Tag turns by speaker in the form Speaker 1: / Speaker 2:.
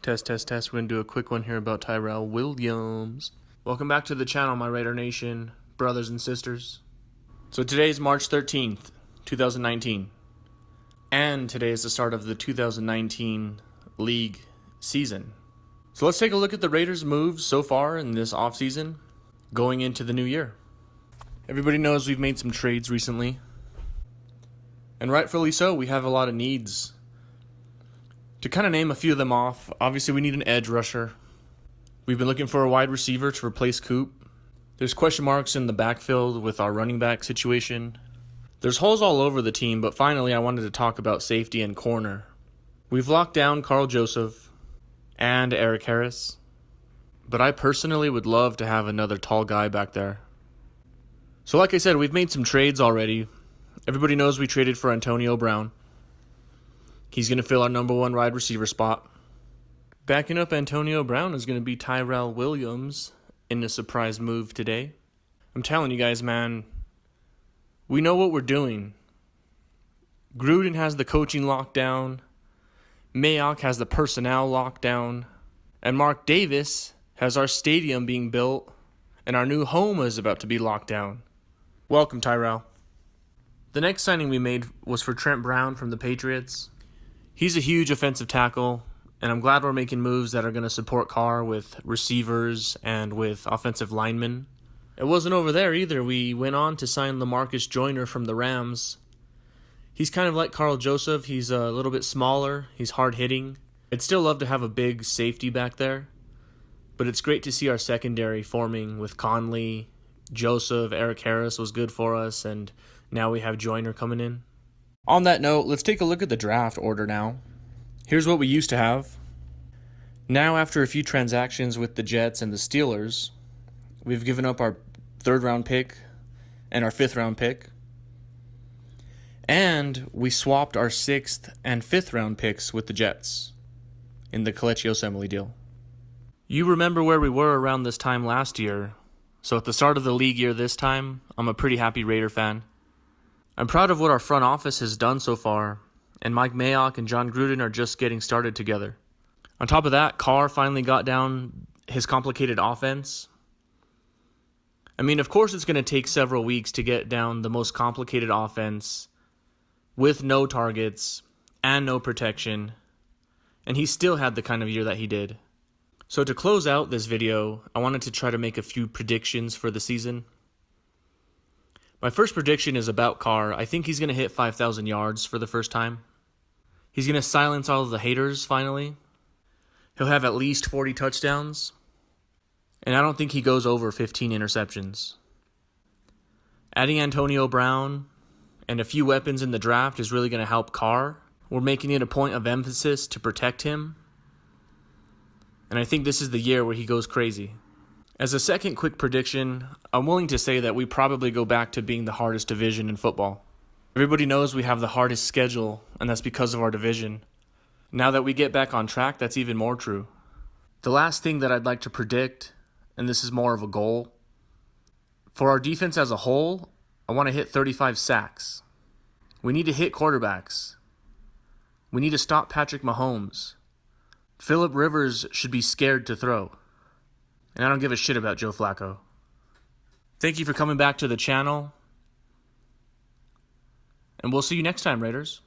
Speaker 1: Test. We're going to do a quick one here about Tyrell Williams. Welcome back to the channel, my Raider Nation brothers and sisters. So today is March 13th, 2019. And today is the start of the 2019 league season. So let's take a look at the Raiders' moves so far in this offseason going into the new year. Everybody knows we've made some trades recently. And rightfully so, we have a lot of needs. To kind of name a few of them off, obviously we need an edge rusher. We've been looking for a wide receiver to replace Coop. There's question marks in the backfield with our running back situation. There's holes all over the team, but finally I wanted to talk about safety and corner. We've locked down Karl Joseph and Erik Harris, but I personally would love to have another tall guy back there. So like I said, we've made some trades already. Everybody knows we traded for Antonio Brown. He's going to fill our number one wide receiver spot. Backing up Antonio Brown is going to be Tyrell Williams in a surprise move today. I'm telling you guys, man, we know what we're doing. Gruden has the coaching lockdown. Mayock has the personnel lockdown. And Mark Davis has our stadium being built. And our new home is about to be locked down. Welcome, Tyrell. The next signing we made was for Trent Brown from the Patriots. He's a huge offensive tackle, and I'm glad we're making moves that are going to support Carr with receivers and with offensive linemen. It wasn't over there either. We went on to sign LaMarcus Joyner from the Rams. He's kind of like Karl Joseph. He's a little bit smaller. He's hard-hitting. I'd still love to have a big safety back there, but it's great to see our secondary forming with Conley, Joseph, Erik Harris was good for us, and now we have Joyner coming in. On that note, let's take a look at the draft order now. Here's what we used to have. Now, after a few transactions with the Jets and the Steelers, we've given up our 3rd round pick and our 5th round pick. And we swapped our 6th and 5th round picks with the Jets in the Kelechi Osemele deal. You remember where we were around this time last year. So at the start of the league year this time, I'm a pretty happy Raider fan. I'm proud of what our front office has done so far, and Mike Mayock and John Gruden are just getting started together. On top of that, Carr finally got down his complicated offense. I mean, of course it's going to take several weeks to get down the most complicated offense with no targets and no protection, and he still had the kind of year that he did. So to close out this video, I wanted to try to make a few predictions for the season. My first prediction is about Carr. I think he's going to hit 5,000 yards for the first time. He's going to silence all of the haters finally. He'll have at least 40 touchdowns. And I don't think he goes over 15 interceptions. Adding Antonio Brown and a few weapons in the draft is really going to help Carr. We're making it a point of emphasis to protect him. And I think this is the year where he goes crazy. As a second quick prediction, I'm willing to say that we probably go back to being the hardest division in football. Everybody knows we have the hardest schedule, and that's because of our division. Now that we get back on track, that's even more true. The last thing that I'd like to predict, and this is more of a goal, for our defense as a whole, I want to hit 35 sacks. We need to hit quarterbacks. We need to stop Patrick Mahomes. Phillip Rivers should be scared to throw. And I don't give a shit about Joe Flacco. Thank you for coming back to the channel. And we'll see you next time, Raiders.